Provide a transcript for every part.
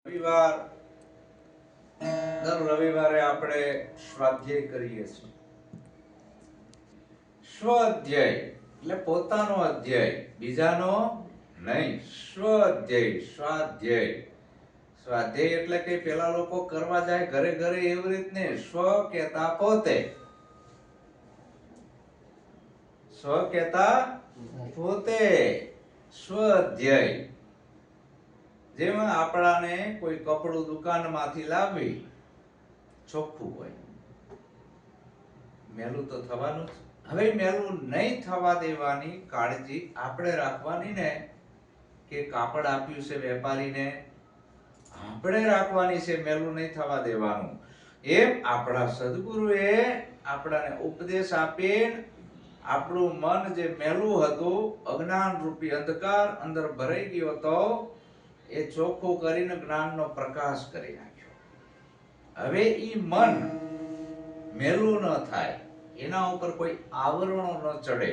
રવિવાર દર રવિવારે આપણે સ્વાધ્યાય કરીએ છીએ. સ્વ અધ્યાય એટલે પોતાનો અધ્યાય, બીજાનો નહીં. સ્વ અધ્યાય, સ્વાધ્યાય. સ્વાધ્યાય એટલે કે પેલા લોકો કરવા જાય ઘરે ઘરે એવી રીતને સ્વ કહેતા પોતે, સ્વ કહેતા પોતે, સ્વ અધ્યાય. જેમાં આપણાને કોઈ કપડું દુકાનમાંથી લાવી ચોખ્ખું હોય, મેલું તો થવાનું જ. હવે મેલું નહીં થવા દેવાની કાળજી આપણે રાખવાની ને, કે કાપડ આપ્યું છે વેપારીને, આપણે રાખવાની છે, મેલું નહીં થવા દેવાનું. એમ આપણા સદગુરુએ આપણાને ઉપદેશ આપીને આપણું મન જે મેલું હતું, અજ્ઞાન રૂપી અંધકાર અંદર ભરાઈ ગયો હતો, એ ચોખ્ખું કરીને જ્ઞાનનો પ્રકાશ કરી નાખ્યો. હવે ઈ મન મેલું ન થાય, એના ઉપર કોઈ આવરણો ન ચડે,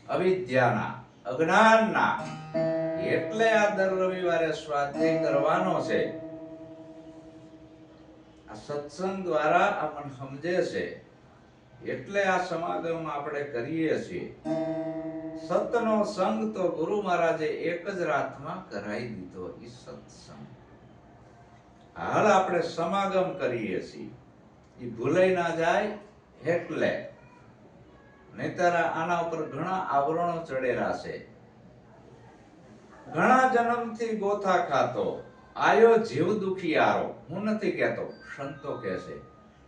અવિદ્યાના, અજ્ઞાનના. એટલે આ દર રવિવારે સ્વાધ્યાય કરવાનો છે. આ સત્સંગ દ્વારા આ મન સમજે છે, એટલે આ સમાગમ આપણે કરીએ છીએ. સતનો સંગ તો ગુરુ મહારાજે એક જ રાતમાં કરાવી દીધો, ઈ સત્સંગ. હાલ આપણે સમાગમ કરીએ છીએ, ઈ ભૂલાઈ ના જાય એટલે. નહીતર આના ઉપર ઘણા આવરણો ચડેલા છે. ઘણા જન્મથી ગોથા ખાતો આયો જીવ દુખિયારો. હું નથી કહેતો, સંતો કહે છે.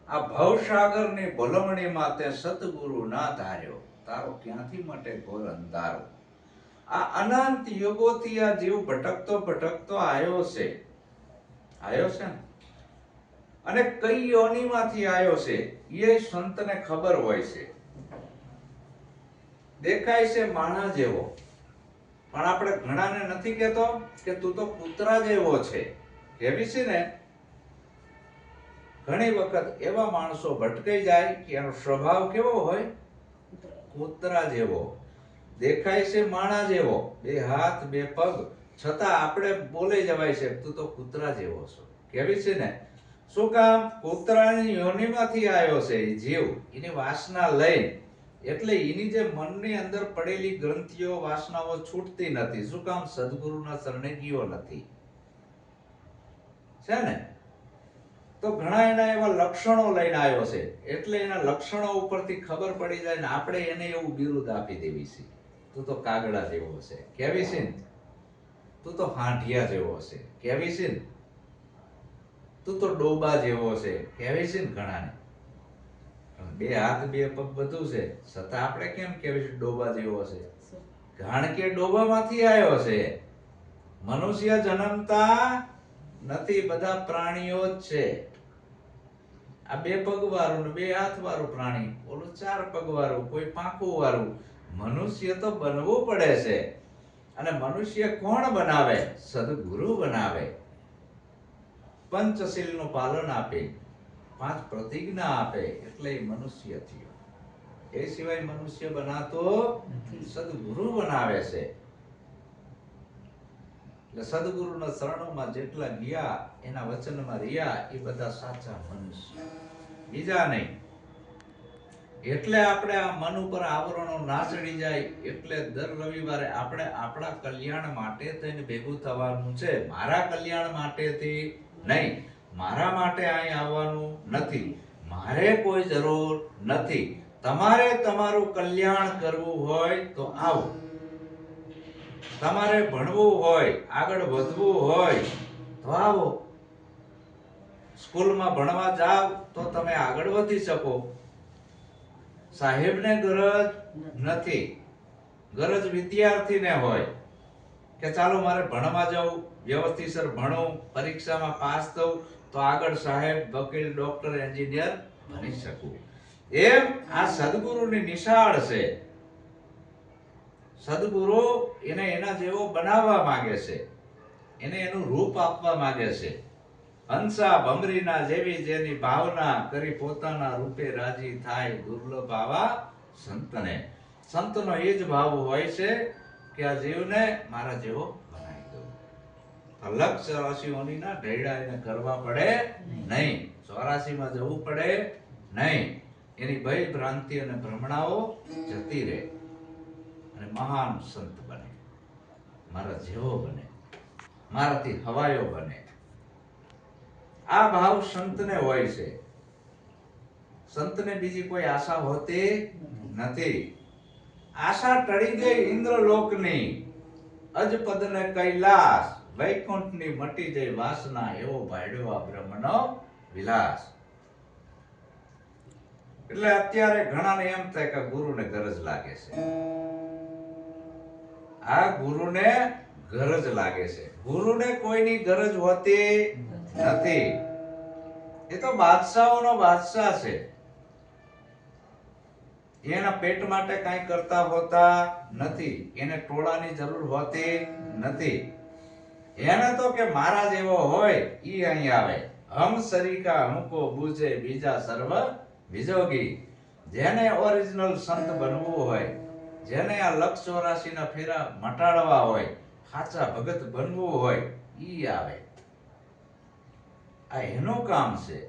આ ભવસાગરની ભલમણીમાં તે સતગુરુ ના ધાર્યો, તારો ક્યાંથી મટે ઘોર અંધારો. આ અનંત યુગોથી આ જીવ ભટકતો ભટકતો આવ્યો છે, આવ્યો છે ને. અને કઈ યોનિમાંથી આવ્યો છે એ સંતને ખબર હોય છે. દેખાય છે માણા જેવો, પણ આપણે ઘણાને નથી કહેતો કે તું તો કૂતરા જેવો છે, કેવી છે ને. ઘણી વખત એવા માણસો ભટકાઈ જાય કે એનો સ્વભાવ કેવો હોય, કૂતરા જેવો. દેખાય છે માણા જેવો, બે હાથ બે પગ, છતાં આપણે બોલે જવાય છે તું તો કૂતરા જેવો છો, કેવી છે ને. શું કામ? કૂતરાની યોનિમાંથી આવ્યો છે એ જીવ, એની વાસના લઈને. એટલે એની જે મનની અંદર પડેલી ગ્રંથિઓ વાસનાઓ છૂટતી નથી. શું કામ? સદગુરુના શરણે ગયો નથી, છે ને. તો ઘણા એના એવા લક્ષણો લઈને આવ્યો છે, એટલે એના લક્ષણો ઉપરથી ખબર પડી જાય ને આપણે એને એવું બિરુદ આપી દેવી છે, તું તો કાગડા જેવો છે, કેવી છે ને. તું તો હાંઢિયા જેવો છે, કેવી છે ને. તું તો ડોબા જેવો છે, કેવી છે ને. ઘણાને બે હાથ બે પગ બધું છે, છતાં આપણે કેમ કેવી છે ડોબા જેવો છે? કારણ કે ડોબામાંથી આવ્યો છે. મનુષ્ય જન્મતા નથી, બધા પ્રાણીઓ જ છે. આ બે પગ વાળું ને બે હાથ વાળું પ્રાણી, ઓલું ચાર પગ વાળું, કોઈ પાંખું વાળું. મનુષ્ય તો બનવું પડે છે. અને મનુષ્ય કોણ બનાવે? સદગુરુ બનાવે. પંચશીલ નું પાલન આપે, 5 પ્રતિજ્ઞા આપે, એટલે મનુષ્ય થયો. એ સિવાય મનુષ્ય બનાતો સદગુરુ બનાવે છે. એટલે સદગુરુના શરણોમાં જેટલા ગયા, એના વચનમાં રહ્યા, એ બધા સાચા મનુષ્ય, બીજા નહીં. એટલે આપણે આ મન ઉપર આવરણો ના ચડી જાય. એટલે દર રવિવારે આપણે આપણા કલ્યાણ માટે થઈને ભેગું થવાનું છે. મારા કલ્યાણ માટેથી નહીં, મારા માટે અહીં આવવાનું નથી, મારે કોઈ જરૂર નથી. તમારે તમારું કલ્યાણ કરવું હોય તો આવો. તમારે ભણવું હોય, આગળ વધવું હોય તો આવો. સ્કૂલમાં ભણવા જાવ તો તમે આગળ વધી શકો. સાહેબને ગરજ નથી, ગરજ વિદ્યાર્થીને હોય કે ચાલો મારે ભણવા જવું, વ્યવસ્થિતસર ભણું, પરીક્ષામાં પાસ થવું તો આગળ સાહેબ, વકીલ, ડોક્ટર, એન્જિનિયર બની શકું. એમ આ સદગુરુની નિશાળ છે. સદગુરુ એને એના જેવો બનાવવા માંગે છે, એને એનું રૂપ આપવા માંગે છે. હંસા ભમરીના જેવી જેની ભાવના, કરી પોતાના રૂપે રાજી થાય, દુર્લભ આવા સંતને. સંતનો એ જ ભાવ હોય છે કે આ જીવને મારા જેવો બનાવી દઉં. લક્ષ 84 ના ઢૈડા એને કરવા પડે નહીં, 84 માં જવું પડે નહીં. એની ભય ભ્રાંતિ અને ભ્રમણાઓ જતી રહે અને મહાન સંત બને, મારા જેવો બને, મારાથી હવાયો બને. આ ભાવ સંતને હોય છે. સંતને બીજી કોઈ આશા હોતી નથી. આશા ટળી ગઈ ઇન્દ્રલોકની, અજપદને કૈલાસ, વૈકુંઠની મટી જઈ વાસના, એવો ભાડ્યો આ બ્રહ્મનો વિલાસ. એટલે અત્યારે ઘણાને એમ થાય કે ગુરુને ગરજ લાગે છે. આ ગુરુને ગરજ લાગે છે. ગુરુને કોઈની ગરજ હોતી નથી. એ તો બાદશાહોનો બાદશાહ છે. એના પેટ માટે કાંઈ કરતા હોતા નથી. એને ટોળાની જરૂર હોતી નથી. એને તો કે મારા જેવો હોય ઈ અહીં આવે. હમ સરીકા હમકો બુજે બીજા સર્વ વિજોગી. જેને ઓરિજિનલ સંત બનવું હોય, જેને આ લક્ષ 84 ના ફેરા મટાડવા હોય, સાચા ભગત બનવું હોય, ઈ આવે. આ એનું કામ છે.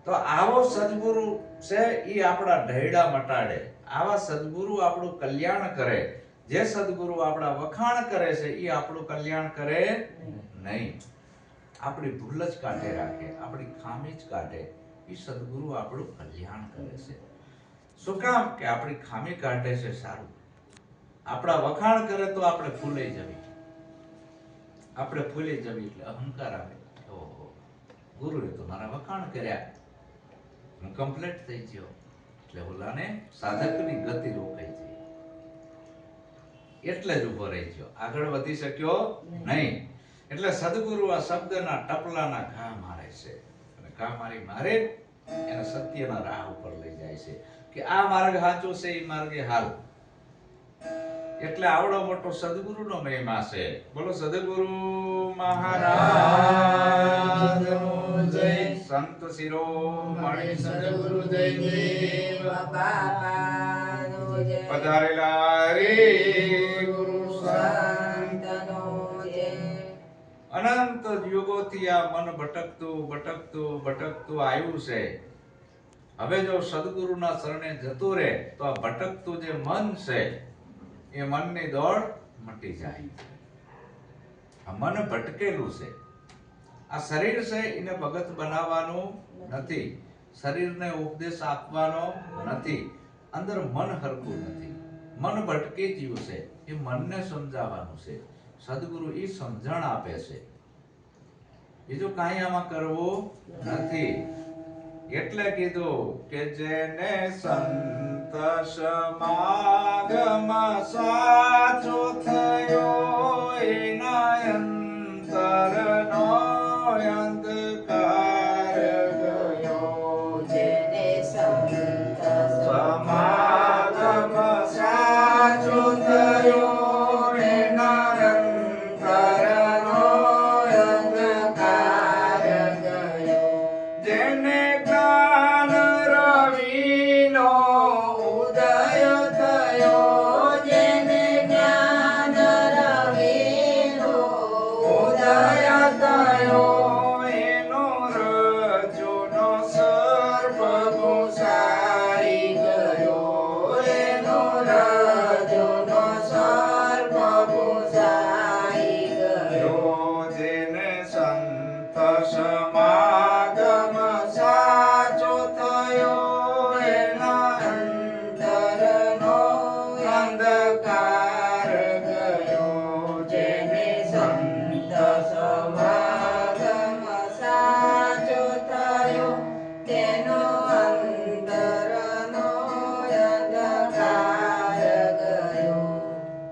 તો આવો સદગુરુ છે, ઈ આપણા ઢૈડા મટાડે. આવા સદગુરુ આપણું કલ્યાણ કરે. જે સદગુરુ આપણા વખાણ કરે છે, ઈ આપણું કલ્યાણ કરે નહીં. આપણી ભૂલ જ કાઢે રાખે, આપણી ખામી જ કાઢે. ઈ સદગુરુ આપણું કલ્યાણ કરે છે. શું કામ? કે આપણી ખામી કાઢે છે. સારું, આપણા વખાણ કરે તો આપણે ફૂલાઈ જવી. આપણે ફૂલી જવી એટલે અહંકાર આવે. ઓહો, ગુરુએ તો મારા વખાણ કર્યા, હું કમ્પ્લીટ થઈ ગયો. એટલે ઓલાને સાધકની ગતિ રોકાઈ ગઈ, એટલે જ ઉભો રહી ગયો, આગળ વધી શક્યો નહીં. એટલે સદગુરુ આ શબ્દના ટપલાના ઘા મારે છે, અને ઘા મારે એને સત્યના રાહ ઉપર લઈ જાય છે કે આ માર્ગ સાચો છે, એ માર્ગે હાલ. એટલે આવડો મોટો સદગુરુનો મહિમા છે. બોલો સદગુરુ મહારાજનો જય. સંત શિરોમણિ સદગુરુ જયદેવ બાપાનો જય. પધારેલા રે ગુરુ સંતનો જય. અનંત યુગોથી આ મન ભટકતું આવ્યું છે. હવે જો સદગુરુના શરણે જતું રહે તો આ ભટકતું જે મન છે, એ મનની દોડ મટી જાય. આ મન ભટકેલું છે. આ શરીર છે, એને ભગત બનાવવાનું નથી, શરીરને ઉપદેશ આપવાનો નથી. અંદર મન હરકું નથી, મન ભટકી ગયું છે. એ મનને સમજાવવાનું છે. સદગુરુ એ સમજણ આપે છે, બીજું કાંઈ આમાં કરવું નથી. એટલે કીધું કે જેને સંત સમાગમ સાચો થયો, એના અંતરનો અંધકાર ગયો. જેને સંત સમાગમ સાચો થયો, એના અંતરનો અંધકાર ગયો. જેને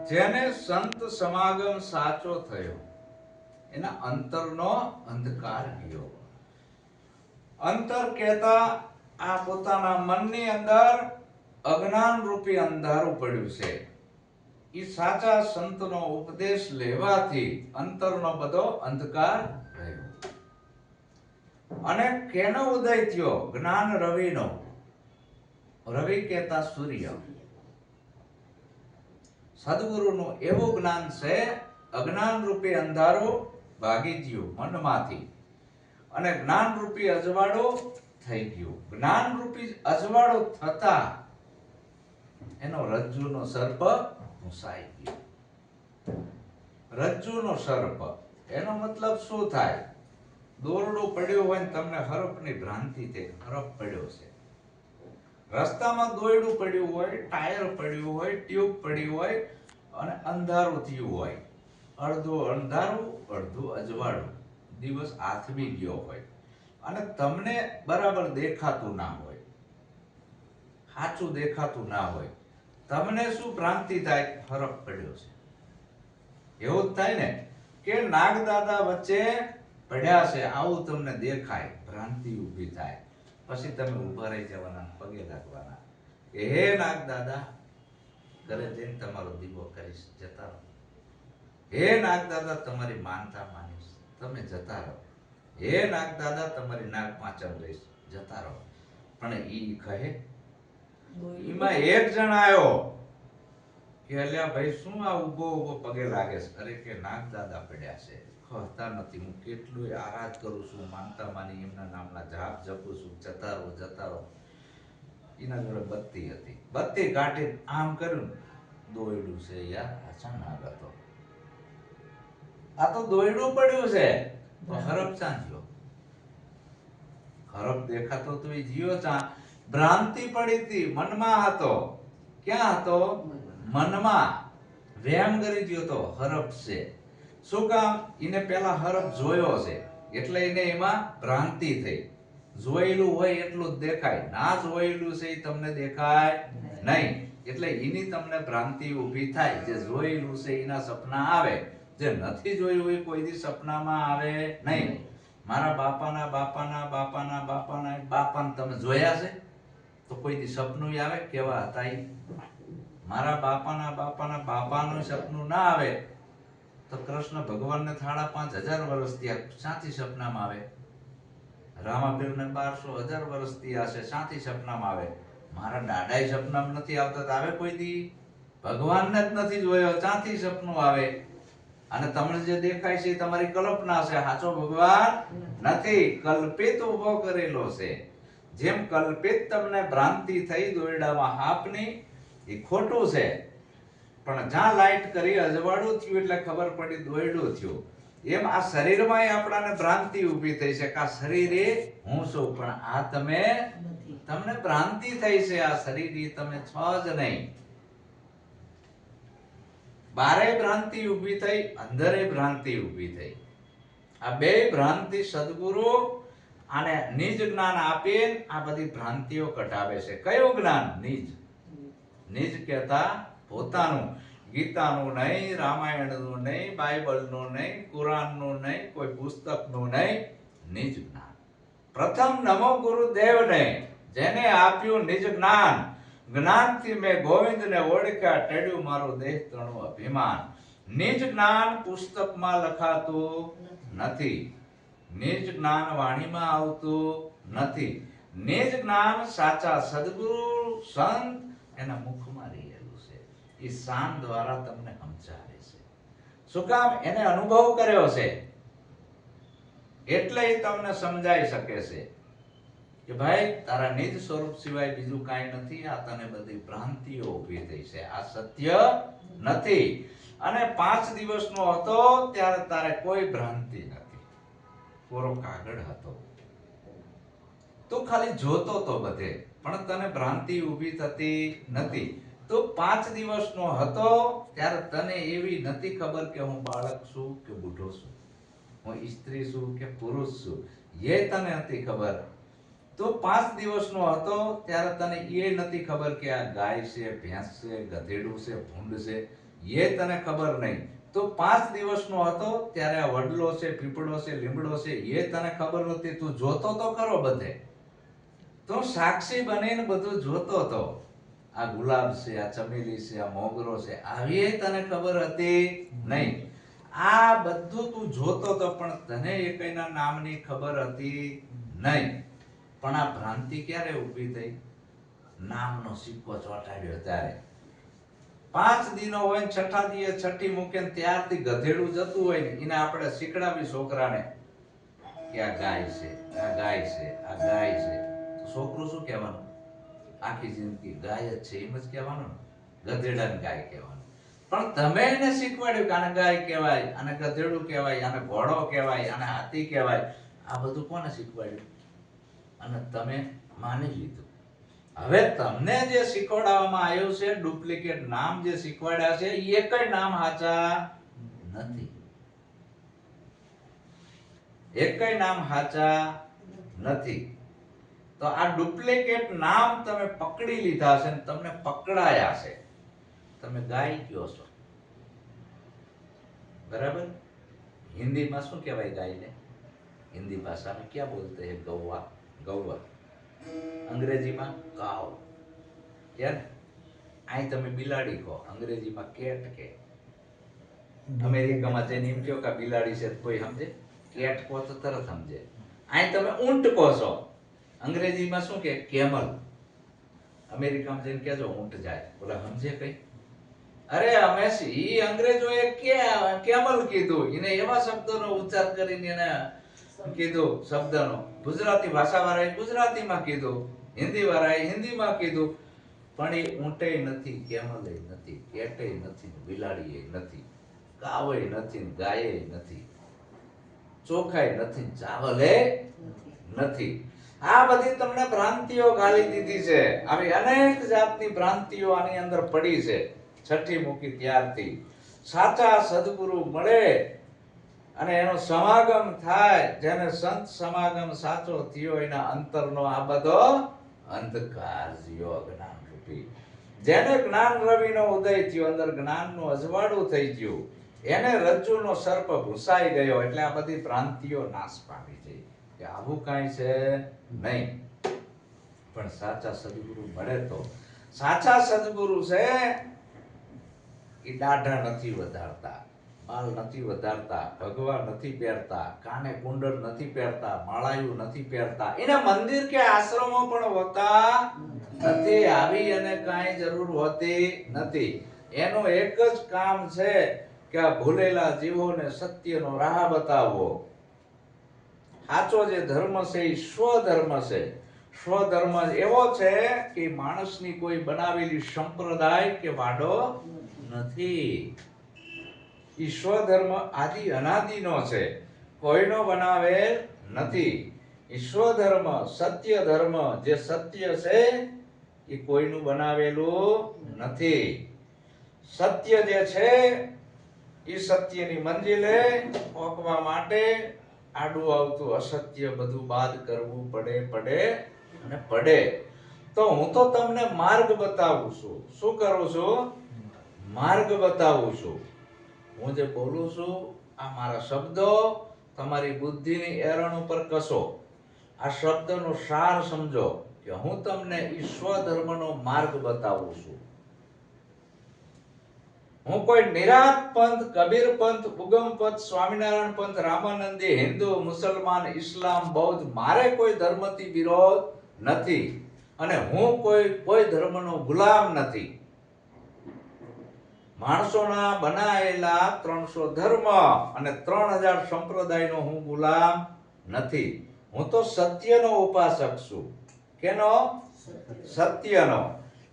જેને સંત સમાગમ સાચો થયો, એના અંતરનો અંધકાર ગયો. અંતર કહેતા આ પોતાના મનની અંદર અજ્ઞાન રૂપી અંધારું પડ્યું છે. એ સાચા સંતનો ઉપદેશ લેવાથી અંતરનો બધો અંધકાર ગયો. અને કેનો ઉદય થયો? જ્ઞાન રવિનો. રવિ કહેતા સૂર્ય. સદગુરુનું એવું જ્ઞાન છે અજ્ઞાન રૂપી અંધારો ભાગી ગયો મનમાંથી અને જ્ઞાન રૂપી અજવાળો થઈ ગયો. જ્ઞાન રૂપી અજવાળો થતા એનો રજ્જુનો સર્પ ભૂંસાઈ ગયો. રજ્જુનો સર્પ એનો મતલબ શું થાય? દોરડો પડ્યો હોય ને તમને હરફની ભ્રાંતિ થઈ, હરફ પડ્યો છે. રસ્તામાં દોરડું પડ્યું હોય, ટાયર પડ્યું હોય, ટ્યુબ પડી હોય અને અંધારું થયું હોય, અડધું અંધારું અડધું અજવાળું, દિવસ આથમી ગયો હોય અને તમને બરાબર દેખાતું ના હોય, સાચું દેખાતું ના હોય, તમને શું ભ્રાંતિ થાય? હરફ પડ્યો છે. એવું જ થાય ને કે નાગદાદા વચ્ચે પડ્યા છે આવું તમને દેખાય, ભ્રાંતિ ઊભી થાય. પછી તમે ઊભા રહી જવાના, પગે લાગવાના કે હે નાગદાદા, ઘરે જઈને તમારો દીવો કરીશ, જતા રહો. હે નાગદાદા, તમારી માનતા માનીશ, તમે જતા રહો. હે નાગદાદા, તમારી નાગ પાંચમ લઈશ, જતા રહો. પણ ઈ કહે, એમાં એક જણ આવ્યો કે અલ્યા ભાઈ શું આ ઉભો ઉભો પગે લાગે છે? અરે કે નાગદાદા પડ્યા છે, ખોતા નથી, હું કેટલું આરાધ કરું છું, માનતા માની એમના નામના જાપ જપું છું, જતા રહો જતા રહો. એના જોડે બત્તી હતી, બત્તી કાઢી આમ કર્યું, દોયડું છે યાર, અચાનક હતો. આ તો દોયડું પડ્યું છે, તો હરફ ચાં ગયો? હરફ દેખાતો તો એ જીયો ચાં? ભ્રાંતિ પડી હતી, મનમાં હતો. ક્યાં હતો? મનમાં. વેમ કરી ગયો તો હરફ છે. શું કામ? એને પેલા હરફ જોયો છે એટલે એને એમાં ભ્રાંતિ થઈ. જોયેલું હોય એટલું જ દેખાય, ના જોયેલું છે એ તમને દેખાય નહીં. એટલે એની તમને ભ્રાંતિ ઊભી થાય. જે જોયેલું છે એના સપના આવે, જે નથી જોયું એ કોઈ દી સપનામાં આવે નહીં. મારા બાપાના બાપાના બાપાના બાપાના બાપાને તમે જોયા છે તો કોઈ દી સપનું આવે? કેવા હતા ઈ? મારા બાપાના બાપાના બાપાનું સપનું ના આવે તો કૃષ્ણ ભગવાનને 5,500 વર્ષ થયા, સાથી સપનામાં આવે? રામાપીરને 1200 વર્ષ થયા છે, સાથી સપનામાં આવે? મારા દાદાએ સપનામાં નથી આવતા તો આવે કોઈ દી? ભગવાનને જ નથી જોયો, ચાથી સપનું આવે? અને તમને જે દેખાય છે તમારી કલ્પના છે, સાચો ભગવાન નથી, કલ્પિત ઉભો કરેલો છે. જેમ કલ્પિત તમને ભ્રાંતિ થઈ દોરડામાં હાપની, એ ખોટું છે. પણ જ્યાં લાઈટ કરી અજવાળું થયું એટલે ખબર પડી દોરડું થયું. એમ આ શરીરમાં આપણાને ભ્રાંતિ ઊભી થઈ છે કે આ શરીર એ હું છું, પણ આ તમે તમને ભ્રાંતિ થઈ છે. આ શરીર એ તમે છો જ નહીં. બારે ભ્રાંતિ ઊભી થઈ, અંદરે ભ્રાંતિ ઊભી થઈ. આ બે ભ્રાંતિ સદગુરુ અને નિજ જ્ઞાન આપીને આ બધી ભ્રાંતિઓ કટાવે છે. કયું જ્ઞાન? નિજ. નિજ કહેતા પોતાનું. ગીતાનું નહીં, રામાયણનું નહીં, બાઇબલનું નહીં, કુરાનનું નહીં, કોઈ પુસ્તકનું નહીં, નિજ જ્ઞાન. પ્રથમ નમો ગુરુદેવને, જેને આપ્યું નિજ જ્ઞાન. જ્ઞાનથી મેં ગોવિંદને ઓળખ્યા, ટેડ્યું મારું દેહ તણું અભિમાન. નિજ જ્ઞાન પુસ્તકમાં લખાતું નથી, નિજ જ્ઞાન વાણીમાં આવતું નથી. નિજ જ્ઞાન સાચા સદગુરુ સંત એના મુખમાં રહેલું છે. એ શાન દ્વારા તમને સમજાવે છે. શું કામ? એને અનુભવ કર્યો છે એટલે એ તમને સમજાઈ શકે છે કે ભાઈ તારા નિજ સ્વરૂપ સિવાય બીજું કાંઈ નથી. આ તને બધી ભ્રાંતિઓ ઊભી થઈ છે, આ સત્ય નથી. અને 5 દિવસનો હતો ત્યારે તારે કોઈ ભ્રાંતિ નથી, કોરો કાગળ હતો. તું ખાલી જોતો તો બધે, પણ તને ભ્રાંતિ ઊભી થતી નથી. તું 5 દિવસનો હતો ત્યારે તને એવી નથી ખબર કે હું બાળક છું કે બુઢો છું, હું સ્ત્રી છું કે પુરુષ છું, એ તને નથી ખબર. તો 5 દિવસનો હતો ત્યારે તને એ નથી ખબર કે આ ગાય છે, ભેંસ છે, ગધેડું છે, ભૂંડ છે, એ તને ખબર નહીં. તો 5 દિવસનો હતો ત્યારે આ વડલો છે, પીપળો છે, લીમડો છે, એ તને ખબર નથી. તું જોતો તો ખરો બધે, તું સાક્ષી બનીને બધું જોતો તો. આ ગુલાબ છે, આ ચમેલી છે, આ મોગરો છે, આવી તને ખબર હતી નહીં. આ બધું તું જોતો તો, પણ તને એકના નામની ખબર હતી નહીં. પણ આ ભ્રાંતિ ક્યારે ઊભી થઈ? નામનો સિક્કો ચોંટાડ્યો ત્યારે. 5 દિનો હોય ને છઠ્ઠા દીએ છઠ્ઠી મૂકે ને ત્યારથી ગધેડું જતું હોય ને એને આપણે શીખડાવી છોકરાને કે આ ગાય છે, આ ગાય છે, આ ગાય છે, તો છોકરું શું કહેવાનું? આખી જિંદગી ગાય જ છે એમ જ કહેવાનું ને, ગધેડાને ગાય કહેવાનું. પણ તમે એને શીખવાડ્યું કે આને ગાય કહેવાય, આને ગધેડું કહેવાય, આને ઘોડો કહેવાય, આને હાથી કહેવાય. આ બધું કોને શીખવાડ્યું? અને તમે માની લીધું. હવે તમને જે શીખવાડવામાં આવ્યું છે, ડુપ્લિકેટ નામ જે શીખવાડ્યા છે, એ એકય નામ સાચા નથી. એકય નામ સાચા નથી. તો આ ડુપ્લિકેટ નામ તમે પકડી લીધા છે ને તમને પકડાયા છે. તમે ગાય કયો છો, બરાબર? હિન્દીમાં શું કહેવાય ગાયને? हिंदी भाषा में क्या बोलते हैं? गौवा, गौवा. अंग्रेजीમાં કાવ. યાર અહીં તમે બિલાડી કહો, અંગ્રેજીમાં કેટ કે. અમેરિકામાં જઈને એમ કહો કે બિલાડી છે તો કોઈ સમજે? કેટ કહો તો તરત સમજે. અહીં તમે ઊંટ કહો છો, અંગ્રેજીમાં શું કે? કેમલ. અમેરિકામાં જઈને કહેજો ઊંટ જાય, બોલા સમજે કઈ? અરે અમે ઈ અંગ્રેજોએ કેમલ કીધું, એને એવા શબ્દોનો ઉચ્ચાર કરીને એને કીધું શબ્દનો. ગુજરાતી ભાષા વાળાએ ગુજરાતીમાં કીધું, હિન્દી વાળાએ હિન્દીમાં કીધું, પણ એ ઊંટે નથી, કેમલે નથી, કેટે નથી, બિલાડીએ નથી, કાવે નથી, ગાયે નથી, ચોખાઈ નથી, ચાવલે નથી. આ બધી તમને ભ્રાંતિઓ ગાળી દીધી છે. આવી અનેક જાતની ભ્રાંતિઓ આની અંદર પડી છે. છઠ્ઠી મૂકી ત્યારથી સાચા સદગુરુ મળે અને એનો સમાગમ થાય, જેને સંત સમાગમ સાચો થયો એના અંતરનો આ બધો અંધકાર જીવો અજ્ઞાન રૂપી, જેને જ્ઞાન રવિનો ઉદય થયો, અંદર જ્ઞાનનું અજવાળું થઈ ગયું, એને રજ્જુનો સર્પ ઘૂસાઈ ગયો. એટલે આ બધી ભ્રાંતિઓ નાશ પામી છે કે આવું કાંઈ છે નહીં. પણ સાચા સદગુરુ મળે તો, સાચા સદગુરુ છે એ દાઢા નથી વધારતા, બાલ નથી વધારતા, ભગવા નથી પહેરતા, કાને કુંડળ નથી પહેરતા, માળાયું નથી પહેરતા, એના મંદિર કે આશ્રમો પણ હોતા નથી. આવી અને કાંઈ જરૂર હોતી નથી. એનું એક જ કામ છે કે આ ભૂલેલા જીવોને સત્યનો રાહ બતાવવો. સાચો જે ધર્મ છે એ સ્વધર્મ છે. સ્વધર્મ એવો છે કે માણસની કોઈ બનાવેલી સંપ્રદાય કે વાડો નથી. ઈશ્વર ધર્મ આદિ અનાદિનો છે, કોઈનો બનાવેલ નથી. ઈશ્વર ધર્મ, સત્ય ધર્મ, જે સત્ય છે એ કોઈનું બનાવેલું નથી. સત્ય જે છે એ સત્યની મંજિલે પહોંચવા માટે આડું આવતું અસત્ય બધું બાદ કરવું પડે અને પડે. તો હું તો તમને માર્ગ બતાવું છું. શું કરું છું? માર્ગ બતાવું છું. હું જે બોલું છું આ મારા શબ્દો તમારી બુદ્ધિની એરણ ઉપર કસો. આ શબ્દનો સાર સમજો કે હું તમને ઈશ્વર ધર્મનો માર્ગ બતાવું છું. હું કોઈ નિરાત પંથ, કબીર પંથ, ઉગમ પંથ, સ્વામિનારાયણ પંથ, રામાનંદી, હિન્દુ, મુસલમાન, ઇસ્લામ, બૌદ્ધ, મારે કોઈ ધર્મથી વિરોધ નથી અને હું કોઈ ધર્મનો ગુલામ નથી. માણસોના બનાયેલા 300 ધર્મ અને 3000 સંપ્રદાયનો હું ગુલામ નથી. હું તો સત્યનો ઉપાસક છું. કેનો? સત્યનો.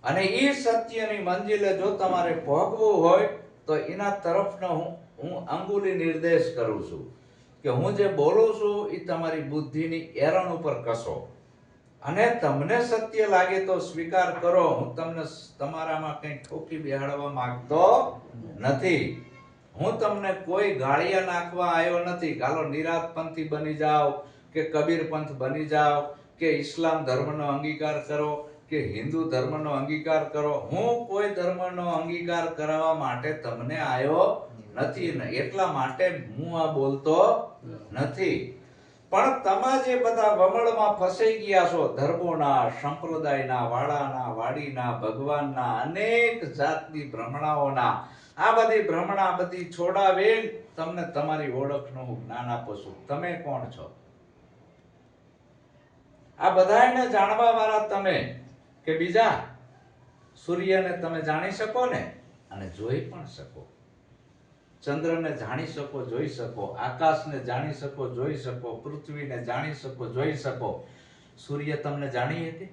અને એ સત્યની મંજિલે જો તમારે પહોંચવું હોય તો એના તરફનો હું અંગુલી નિર્દેશ કરું છું કે હું જે બોલું છું એ તમારી બુદ્ધિની એરણ ઉપર કસો. અને તમને સત્ય લાગે તો સ્વીકાર કરો. હું તમને તમારામાં કંઈ ઠોકી બેહાડવા માંગતો નથી. હું તમને કોઈ ગાળિયા નાખવા આવ્યો નથી. ગાલો નિરાતપંથી બની જાઓ કે કબીર પંથ બની જાઓ કે ઇસ્લામ ધર્મનો અંગીકાર કરો કે હિન્દુ ધર્મનો અંગીકાર કરો. હું કોઈ ધર્મનો અંગીકાર કરવા માટે તમને આવ્યો નથી ને એટલા માટે હું આ બોલતો નથી. પણ તમે જે બધા વમળમાં ફસાઈ ગયા છો, ધર્મોના, સંપ્રદાયના, વાડાના, વાડીના, ભગવાનના, અનેક જાતની ભ્રમણાઓના, આ બધી ભ્રમણા બધી છોડાવી તમને તમારી ઓળખનું હું જ્ઞાન આપું છું. તમે કોણ છો? આ બધાને જાણવા વાળા તમે કે બીજા? સૂર્યને તમે જાણી શકો ને? અને જોઈ પણ શકો. ચંદ્રને જાણી શકો, જોઈ શકો, આકાશને જાણી શકો, જોઈ શકો, પૃથ્વીને જાણી શકો, જોઈ શકો. સૂર્ય તમને જાણી શકે?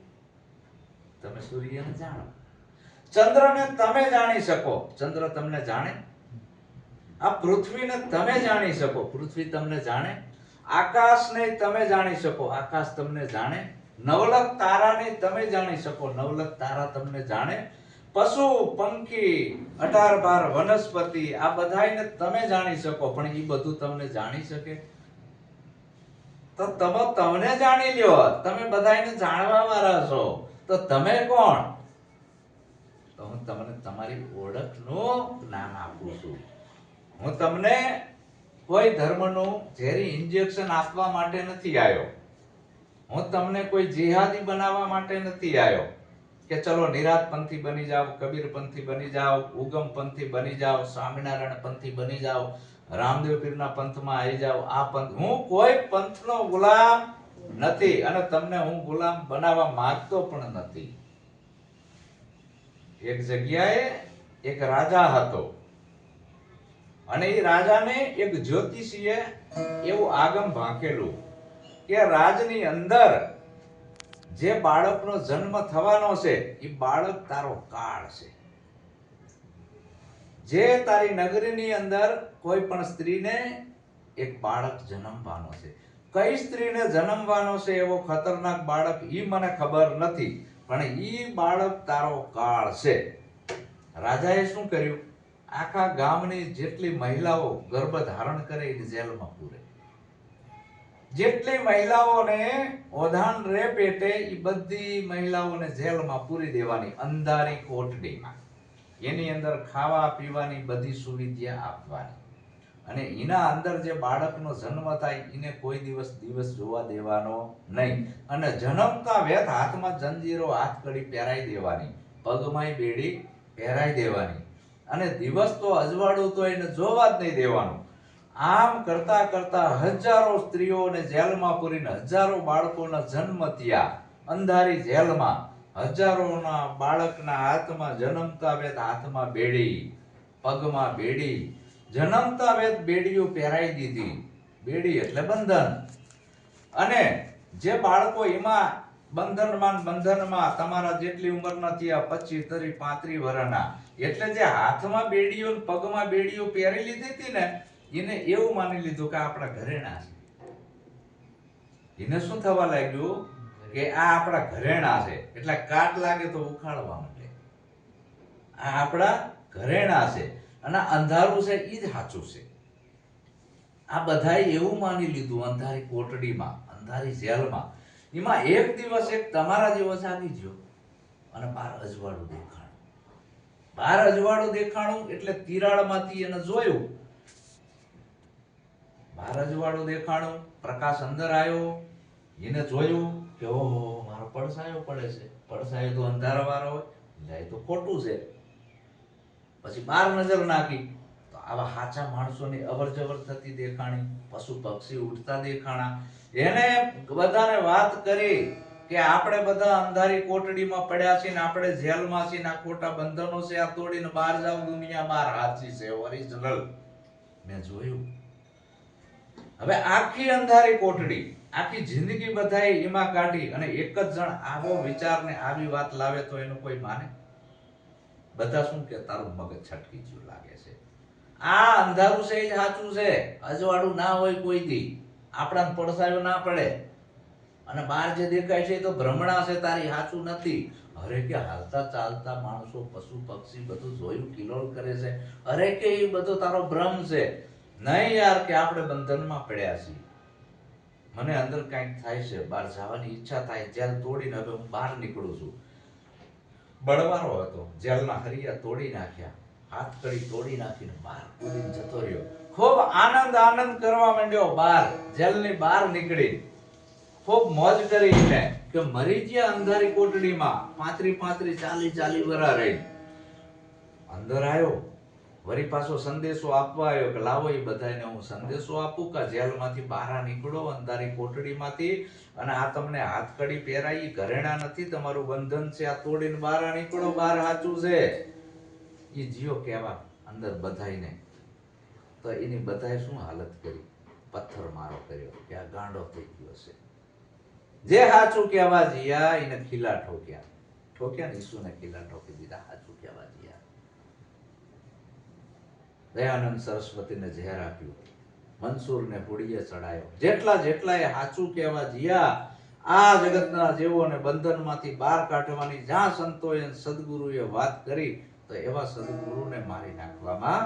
તમે સૂર્યને જાણો. ચંદ્રને તમે જાણી શકો, ચંદ્ર તમને જાણે? આ પૃથ્વીને તમે જાણી શકો, પૃથ્વી તમને જાણે? આકાશને તમે જાણી શકો, આકાશ તમને જાણે? નવલખ તારાને તમે જાણી શકો, નવલખ તારા તમને જાણે? પશુ પંખી 18 વનસ્પતિ આ બધાને તમે જાણી શકો, પણ એ બધું તમને જાણી શકે? તો તમે તમને જાણી લ્યો. તમે બધાને જાણવા વાળા છો, તો તમે કોણ? તો હું તમને તમારી ઓળખનું નામ આપું છું. હું તમને કોઈ ધર્મનું ઝેરી ઇન્જેક્શન આપવા માટે નથી આવ્યો. હું તમને કોઈ જિહાદી બનાવવા માટે નથી આવ્યો કે ચલો નિરાત પંથી બની જાઓ, કબીર પંથી બની જાઓ, ઉગમ પંથી બની જાઓ, સ્વામિનારાયણ પંથી બની જાઓ, રામદેવ પીરના પંથમાં આવી જાઓ. આ પંથ, હું કોઈ પંથનો ગુલામ નથી અને તમને હું ગુલામ બનાવવા માંગતો પણ નથી. એક જગ્યાએ એક રાજા હતો અને એ રાજાને એક જ્યોતિષીએ એવું આગમ ભાંકેલું કે રાજની અંદર જે બાળકનો જન્મ થવાનો છે એ બાળક તારો કાળ છે. જે તારી નગરીની અંદર કોઈ પણ સ્ત્રીને એક બાળક જન્મવાનો છે. કઈ સ્ત્રીને જન્મવાનો છે એવો ખતરનાક બાળક ઈ મને ખબર નથી, પણ ઈ બાળક તારો કાળ છે. રાજાએ શું કર્યું? આખા ગામની જેટલી મહિલાઓ ગર્ભ ધારણ કરે એ જેલમાં પૂરે. જેટલી મહિલાઓને ઓધાન રે પેટે એ બધી મહિલાઓને જેલમાં પૂરી દેવાની, અંધારી કોટડીમાં. એની અંદર ખાવા પીવાની બધી સુવિધા આપવાની અને એના અંદર જે બાળકનો જન્મ થાય એને કોઈ દિવસ જોવા દેવાનો નહીં. અને જન્મતા વેત હાથમાં જંજીરો, હાથકડી પહેરાઈ દેવાની, પગમાંય બેડી પહેરાઈ દેવાની અને દિવસ તો અજવાળું તો એને જોવા જ નહીં દેવાનું. આમ કરતા કરતા હજારો સ્ત્રીઓને જેલમાં પૂરીને હજારો બાળકોના જન્મ થયા અંધારી જેલમાં. હજારોના બાળકના હાથમાં જન્મતા વેત હાથમાં બેડી, પગમાં બેડી, જન્મતા વેત બેડીઓ પહેરાઈ દીધી. બેડી એટલે બંધન. અને જે બાળકો એમાં બંધનમાં તમારા જેટલી ઉંમરના થયા 25, 30, 35 વર્ષના, એટલે જે હાથમાં બેડીઓ પગમાં બેડીઓ પહેરી લીધી હતી ને, એને એવું માની લીધું કે આપણા ઘરેણા છે. એને શું થવા લાગ્યું કે આ આપણા ઘરેણા છે, એટલે કાટ લાગે તો ઉખાડવા માંડે. આ આપણા ઘરેણા છે અને અંધારું છે ઈ જ સાચું છે. આ બધાએ એવું માની લીધું અંધારી કોટડીમાં, અંધારી જેલમાં. એમાં એક દિવસ એક તમારા જેવો જાગી ગયો અને બહાર અજવાળું દેખાણું. બહાર અજવાળું દેખાણું એટલે તિરાડમાંથી એને જોયું. બહાર અજવાળું દેખાણું, પ્રકાશ અંદર આવ્યો. એને જોયું કે ઓહો મારો પડછાયો પડે છે. પડછાયો તો અંધારાવાળો હોય એટલે એ તો ખોટું છે. પછી બહાર નજર નાખી તો આવા સાચા માણસોની અવરજવર થતી દેખાણી, પશુ પક્ષી ઉડતા દેખાણા. એને બધાને વાત કરી કે આપણે બધા અંધારી કોટડીમાં પડ્યા છીએ ને આપણે જેલમાં છીએ ને આ ખોટા બંધનો છે, આ તોડીને બહાર જાવ, દુનિયા બહાર સાચી છે, ઓરિજિનલ. મેં જોયું. હવે આખી અંધારી કોટડી, આખી જિંદગી બધાએ એમાં કાઢી અને એક જ જણ આવો વિચાર ને આવી વાત લાવે તો એનું કોઈ માને? બધા શું કે તારું મગજ છટકી ગયું લાગે છે. આ અંધારું છે એ જ સાચું છે. અજવાળું ના હોય કોઈ દી, આપણાને પડછાયો ના પડે અને બહાર જે દેખાય છે એ તો ભ્રમણા છે, તારી સાચું નથી. અરે કે હાલતા ચાલતા માણસો, પશુ પક્ષી બધું જોયું, કિલોલ કરે છે. અરે કે એ બધો તારો ભ્રમ છે. નહીં યાર, કે આપણે બંધનમાં પડ્યા છીએ. મને અંદર કંઈક થાય છે, બહાર જવાની ઈચ્છા થાય. જેલ તોડીને હવે હું બહાર નીકળું છું. બળવારો હતો, જેલના હરિયા તોડી નાખ્યા, હાથકડી તોડી નાખીને બહાર કૂદીને જતો રહ્યો. ખૂબ આનંદ કરવા માંડ્યો. બહાર જેલની બહાર નીકળી ખૂબ મોજ કરીને કે મરી ગયા અંધારી કોટડીમાં 35, 40 વર્ષ રહી. અંદર આવ્યો, વળી પાછો સંદેશો આપવા આવ્યો કે લાવો એ બધાને હું સંદેશો આપું કે જેલમાંથી બહાર નીકળો અંધારી કોટડીમાંથી અને આ તમને હાથકડી પહેરાઈ ઘરેણા નથી, તમારું બંધન છે, આ તોડીને બહાર નીકળો, બહાર સાચું છે. એ જીઓ કેવા અંદર બધાઈને, તો એની બધાએ શું હાલત કરી, પથ્થર મારો કર્યો કે આ ગાંડો થઈ ગયો છે. જે હાચું કહેવા જીયા એને ખીલા ઠોક્યા, ઠોક્યા ને ઈસુને ખીલા ઠોકી દીધા. હાચું કહેવા જીયા, દયાનંદ સરસ્વતીને ઝેર આપ્યું, મનસુરને હુડીએ ચડાયો. જેટલાએ હાચું કહેવા જીયા, આ જગતના જેવોને બંધનમાંથી બહાર કાઢવાની જ્યાં સંતોએ સદગુરુએ વાત કરી, તો એવા સદગુરુને મારી નાખવામાં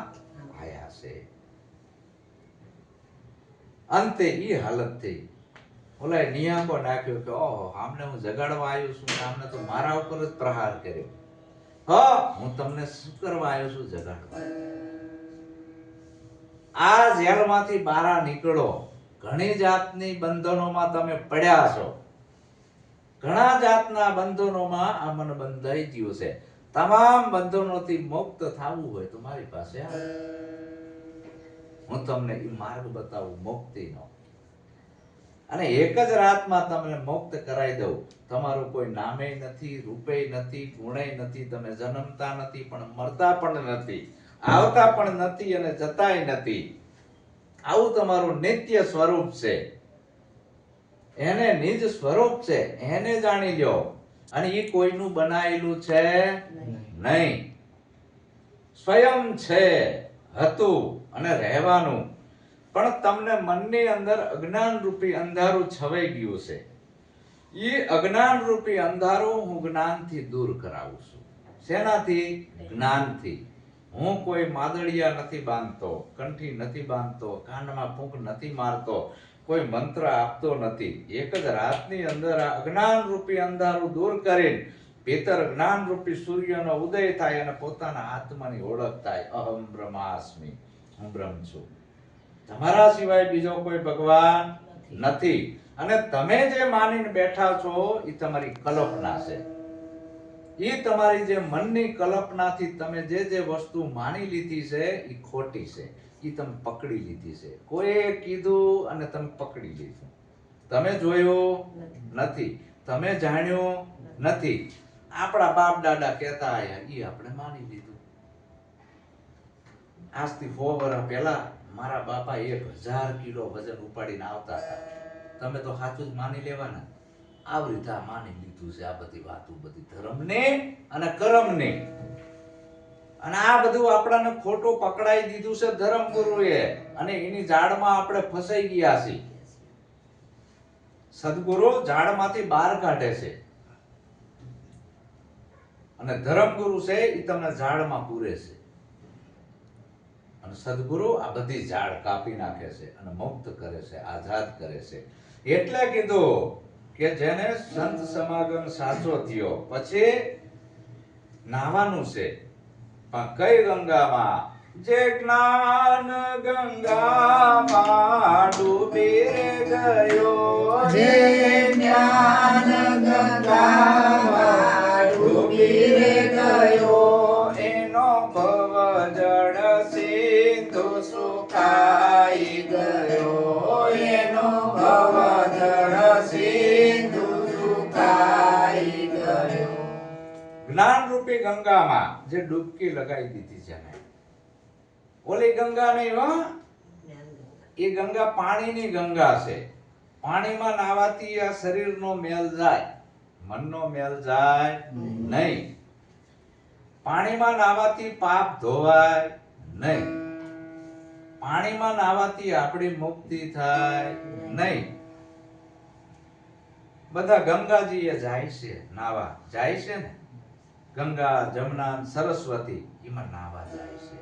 આવ્યા છે. અંતે ઈ હાલત થઈ. ઓલાએ નિયાંકો નાખ્યો કે ઓહો, આમને હું જગાડવા આવ્યો છું, આમને તો મારા ઉપર જ પ્રહાર કર્યો. હા, હું તમને શું કરવા આવ્યો છું? જગાડવા. આ જેલમાંથી બહાર નીકળો. ઘણી જાતની બંધનોમાં તમે પડ્યા છો, ઘણા જાતના બંધનોમાં આ મન બંધાઈ ગયું છે. તમામ બંધનોથી મુક્ત થવું હોય તો મારી પાસે આવો, હું તમને એ માર્ગ બતાવું મુક્તિનો. અને એક જ રાતમાં તમને મુક્ત કરાવી દઉં. તમારું કોઈ નામે નથી, રૂપે નથી, ગુણે નથી, તમે જન્મતા નથી પણ મરતા પણ નથી, આવતા પણ નથી અને જતાય નથી. આવું તમારું નિત્ય સ્વરૂપ છે. એને નિજ સ્વરૂપ છે, એને જાણી લ્યો. અને એ કોઈનું બનાવેલું છે નહીં, સ્વયં છે, હતું અને રહેવાનું. પણ તમને મનની અંદર અજ્ઞાન રૂપી અંધારું છવાઈ ગયું છે. એ અજ્ઞાન રૂપી અંધારું હું જ્ઞાનથી દૂર કરાવું છું. શેનાથી? જ્ઞાનથી. હું કોઈ માદળિયા નથી બાંધતો, કંઠી નથી બાંધતો, કાનમાં ફૂંક નથી મારતો, કોઈ મંત્ર આપતો નથી. એક જ રાતની અંદર આ અજ્ઞાન રૂપી અંધારું દૂર કરીને ભીતર જ્ઞાન રૂપી સૂર્યનો ઉદય થાય અને પોતાના આત્માની ઓળખ થાય. અહમ બ્રહ્માસ્મિ, હું બ્રહ્મ છું. તમારા સિવાય બીજો કોઈ ભગવાન નથી. અને તમે જે માનીને બેઠા છો એ તમારી કલ્પના છે. એ તમારી જે મનની કલ્પનાથી તમે જે વસ્તુ માની લીધી છે એ ખોટી છે. એ તમે પકડી લીધી છે. કોઈએ કીધું અને તમે પકડી લીધું. તમે જોયું નથી, તમે જાણ્યું નથી. આપણા બાપ દાદા કહેતા આયા, એ આપણે માની લીધું. આજથી 100 વર્ષ પહેલા મારા બાપા 1000 કિલો વજન ઉપાડીને આવતા હતા. તમે તો સાચું જ માની લેવાના. આવી રીતે માની લીધું છે આ બધી વાતો, બધી ધર્મને અને કર્મને. અને આ બધું આપણાને ખોટું પકડાઈ દીધું છે ધર્મગુરુએ, અને એની જાળમાં આપણે ફસાઈ ગયા છીએ. સદગુરુ જાળમાંથી બહાર કાઢે છે અને ધર્મગુરુ છે એ તમને જાળમાં પૂરે છે. અને સદગુરુ આ બધી ઝાડ કાપી નાખે છે અને મુક્ત કરે છે, આઝાદ કરે છે. એટલે કીધું કે જેને સંત સમાગમ સાચો થયો પછી નાવાનું છે. પણ કઈ ગંગામાં? જે જ્ઞાન ગંગામાં ડૂબી ગયો, જે જ્ઞાન ગંગામાં ડૂબી ગયો, એનો ભવ જળ સિંધુ સુકાઈ ગયો, એનો ભવ જળ સિંધુ સુકાઈ ગયો. જ્ઞાન રૂપી ગંગામાં જે ડૂબકી લગાવી દીધી છે ને, ઓલી ગંગા નહીં હો, એ ગંગા પાણીની ગંગા છે. પાણીમાં નાવાથી આ શરીરનો મેલ જાય, મનનો મેલ જાય નહીં. પાણીમાં નાવાથી પાપ ધોવાય નહીં. પાણીમાં નાવાથી આપણી મુક્તિ થાય નહીં. બધા ગંગાજી એ જાય છે નાવા, જાય છે ને. ગંગા, જમના, સરસ્વતી એમાં નાવા જાય છે.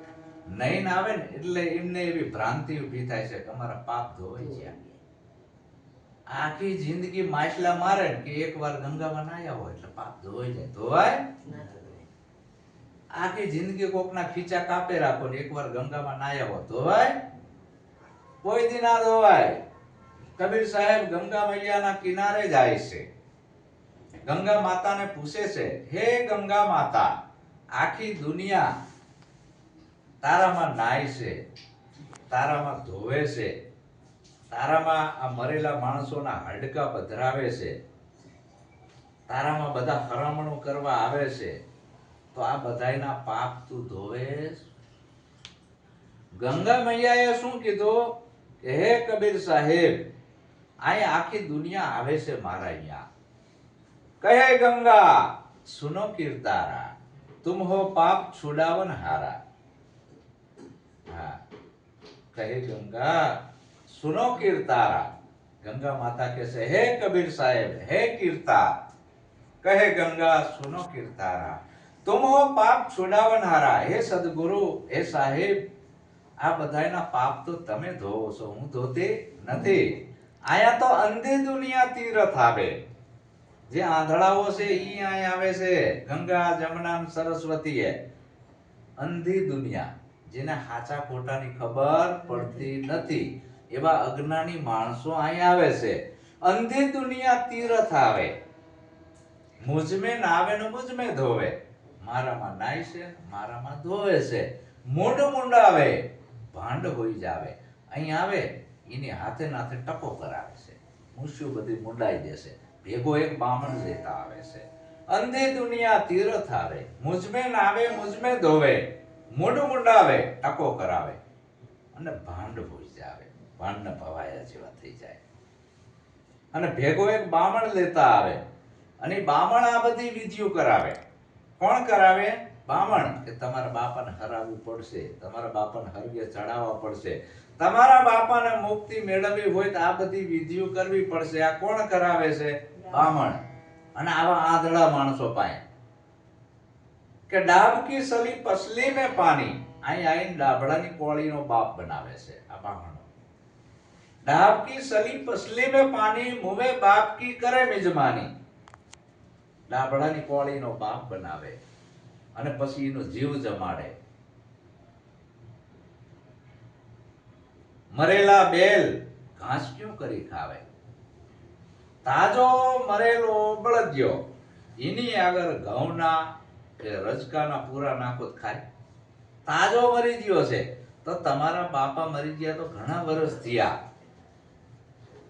નહીં નાવે ને એટલે એમને એવી ભ્રાંતિ ઊભી થાય છે કે અમારા પાપ ધોવાઈ ગયા. આખી જિંદગી માછલા મારે કે એકવાર ગંગામાં નાયા હોય એટલે પાપ ધોવાઈ જાય. ધોવાય? આખી જિંદગી કોકના ખીચા કાપે રાખો ને એકવાર ગંગામાં નાયા હોય ધોવાય? કોઈ દી ના ધોવાય. કબીર સાહેબ ગંગા મૈયાના કિનારે જાય છે. ગંગા માતાને પૂછે છે, હે ગંગા માતા, આખી દુનિયા તારામાં નાય છે, તારામાં ધોવે છે, તારામાં આ મરેલા માણસોના હાડકા પધરાવે છે, તારામાં બધા હરામણું કરવા આવે છે, તો આ બધાયના પાપ તું ધોવેશ. ગંગા મૈયાએ શું કીધું કે હે કબીર સાહેબ, અહીંયા આખી દુનિયા આવે છે મારા અહીંયા. કહે ગંગા સુનો કીર્તારા, तुम हो पाप छुड़ावन हारा. हाँ, कहे गंगा सुनो कीर्तारा. गंगा माता कैसे हे कबीर साहेब, हे कीर्ता. कहे गंगा सुनो कीर्तारा, तुम हो पाप छुड़ावन हारा. हे सदगुरु, हे साहेब, આ બધાયના પાપ તો તમે ધોવો છો, હું ધોતી નથી. આયા તો અંધી દુનિયા તીરથ આવે. જે આંધળાઓ છે ઈ અહીં આવે છે. ગંગા જમના સરસ્વતી હે. અંધી દુનિયા, જેને હાચા ખોટાની ખબર પડતી નથી, એવા અજ્ઞાની માણસો અહીં આવે છે. અંધી દુનિયા તીરથ આવે. મુજમે નાવે ને મુજમે ધોવે. મારામાં નાય છે, મારામાં ધોવે છે. મૂંડ મુંડાવે, ભાંડ હોઈ જાવે. અહીં આવે એની હાથે નાથે ટકો કરાવે છે. મૂછું બધી મુંડાઈ દેશે. ભેગો એક બામણ લેતા આવે છે. અંધી દુનિયા તીરથ આવે. મુજમે નાવે મુજમે ધોવે. મૂંડ મુંડાવે, ટકો કરાવે અને ભાંડ હોઈ જાવે. ભાંડ ને ભવાયા જેવા થઈ જાય. અને ભેગો એક બામણ લેતા આવે અને બામણ આ બધી વિધિઓ કરાવે. કોણ કરાવે? બામણ. કે તમારા બાપાને હરાવવું પડશે, તમારા બાપાને હરગે ચડાવવા પડશે, તમારા બાપાને મુક્તિ મેળવવી હોય તો આ બધી વિધિઓ કરવી પડશે. આ કોણ કરાવે છે? બામણ. અને આવા આંધળા માણસો પાસે કે ડાબ કી સલી પસલી મે પાણી, અહીં આઈને ડાબડાની કોળીનો બાપ બનાવે છે આ બામણો. ડાબ કી સલી પસલી મે પાણી, મુવે બાપ કી કરે મિજમાની. ડાબડાની કોળીનો બાપ બનાવે અને પછી એનો જીવ જમાડે. મરેલા બેલ ઘાસ ક્યું કરી ખાવે? તાજો મરેલો બળદિયો એની આગળ ઘઉંના કે રજકાના પૂરા નાખો તો ખાય? તાજો મરી ગયો છે તો તમારા બાપા મરી ગયા તો ઘણા વર્ષ થયા.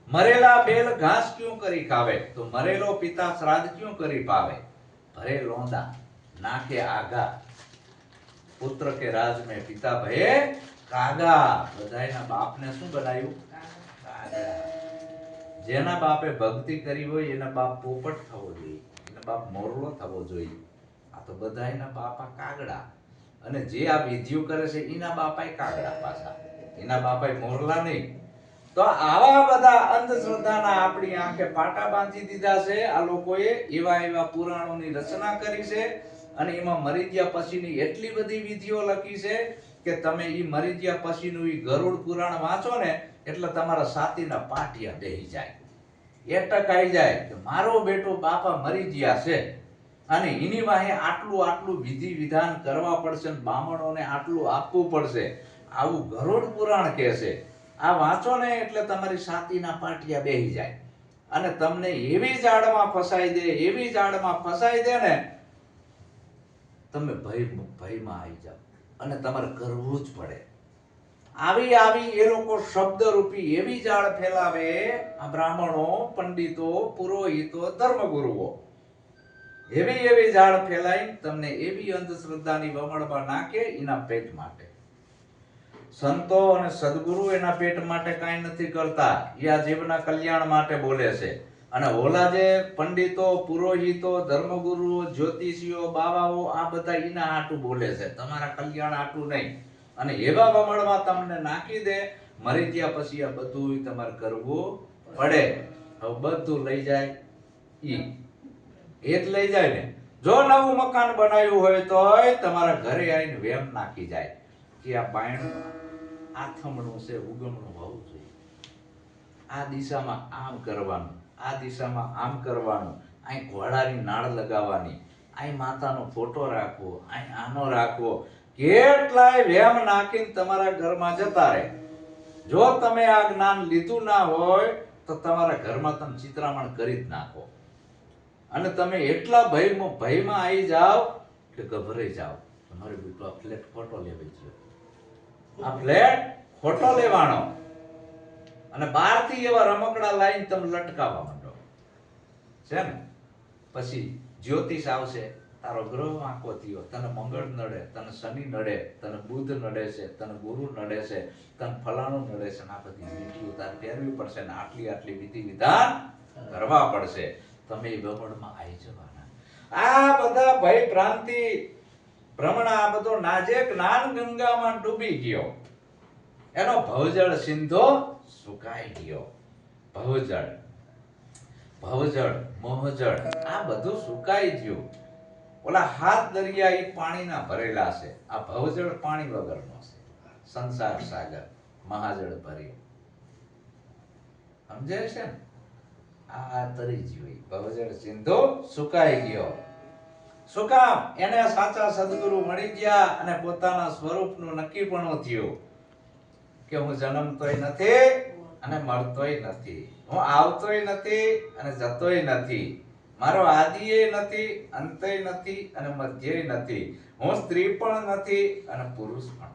મરેલા બેલ ઘાસ ક્યું કરી ખાવે? તો મરેલો પિતા શ્રાદ્ધ ક્યું કરી પાવે? ભરે લોંદા નાખે આગા, પુત્ર કે રાજ में પિતા ભયે કાગા. બધાયના બાપને શું બનાવ્યું? કાગડા. જેના બાપે ભક્તિ કરી હોય એના બાપ પોપટ થવો જોઈએ, એના બાપ મોરલો થવો જોઈએ. આ તો બધાયના બાપા કાગડા. અને જે આ વિધિઓ કરે છે એના બાપાય કાગડા પાછા, એના બાપાય મોરલા નહીં. તો આવા બધા અંધશ્રદ્ધાના આપણી આંખે પાટા બાંધી દીધા છે આ લોકોએ. એવા એવા પુરાણોની રચના કરી છે અને એમાં મરી ગયા પછીની એટલી બધી વિધિઓ લખી છે કે તમે ઈ મરી ગયા પછીનું ઈ ગરુડ પુરાણ વાંચો ને એટલે તમારા સાતીના પાટિયા બેહી જાય. એટક આવી જાય કે મારો બેટો બાપા મરી ગયા છે અને એની વાહે આટલું આટલું વિધિ વિધાન કરવા પડશે ને બામણોને આટલું આપવું પડશે. આવું ગરુડ પુરાણ કહે છે. આ વાંચો ને એટલે તમારી સાતીના પાટિયા બેહી જાય અને તમને એવી જાળમાં ફસાઈ દે, એવી જાળમાં ફસાઈ દે ને તમે ભયમાં આવી જાવ અને તમારે કરવું જ પડે. આવી આવી એ લોકો શબ્દ રૂપી એવી જાળ ફેલાવે આ બ્રાહ્મણો, પંડિતો, પુરોહિતો, ધર્મગુરુઓ. એવી એવી જાળ ફેલાઈ તમને એવી અંધશ્રદ્ધાની વમળમાં નાખે એના પેટ માટે. સંતો અને સદગુરુ એના પેટ માટે કાંઈ નથી કરતા. એ આ જીવના કલ્યાણ માટે બોલે છે. અને ઓલા જે પંડિતો, પુરોહિતો, ધર્મગુરુઓ, જ્યોતિષીઓ, બાવાઓ આ બધા એના હાટું બોલે છે, તમારા કલ્યાણ હાટું નહીં. અને એવા વમળમાં તમને નાખી દે. મરી ગયા પછી આ બધું તમારે કરવું પડે. હવે બધું લઈ જાય ઈ એક લઈ જાય ને. જો નવું મકાન બનાવ્યું હોય તો તમારા ઘરે આવીને વેમ નાખી જાય કે આ બાયણું આથમણું છે, ઉગમણું હોવું જોઈએ. આ દિશામાં આમ કરવાનું, આ દિશામાં આમ કરવાનું, અહીં ઘોડાની નાળ લગાવવાની, અહીં માતાનો ફોટો રાખવો, અહીં આનો રાખવો. કેટલાય વેમ નાખીને તમારા ઘરમાં જતા રહે. જો તમે આ જ્ઞાન લીધું ના હોય તો તમારા ઘરમાં તમે ચિત્રામણ કરી જ નાખો અને તમે એટલા ભયમાં આવી જાઓ કે ગભરાઈ જાઓ. તમારે બેટો આ ફ્લેટ ફોટો લેવી છે, આ ફ્લેટ ફોટો લેવાનો અને બહારથી એવા રમકડા લાવીને તમે લટકાવવા માંડો છે ને. પછી જ્યોતિષ આવશે, તારો ગ્રહ વાંકો થયો, તને મંગળ નડે, તને શનિ નડે, તને બુધ નડે છે, તને ગુરુ નડે છે, તને ફલાણું નડે છે, આ બધી મીઠીઓ તારે પહેરવી પડશે ને આટલી વિધિ વિધાન કરવા પડશે. તમે ગમણમાં આવી જવાના. આ બધા ભય ભ્રાંતિ ભ્રમણ આ બધો નાજે જ્ઞાન ગંગામાં ડૂબી ગયો. એનો ભવજળ સિંધો સુકાઈ ગયો. ભવજળ મોહજળ આ બધું સુકાઈ ગયું. ઓલા 7 દરિયા એ પાણીના ભરેલા છે. આ ભવજળ પાણી વગરનો છે. સંસાર સાગર મહાજળ ભર્યો. સમજાય છે ને? આ તરી જીવી ભવજળ સિંધુ સુકાઈ ગયો. શું કામ? એને સાચા સદગુરુ મળી ગયા અને પોતાના સ્વરૂપનું નક્કીપણું થયું કે હું જન્મતોય નથી અને મરતોય નથી, હું આવતોય નથી અને જતોય નથી, મારો આદિએ નથી, અંતય નથી અને મધ્યય નથી, હું સ્ત્રી પણ નથી અને પુરુષ પણ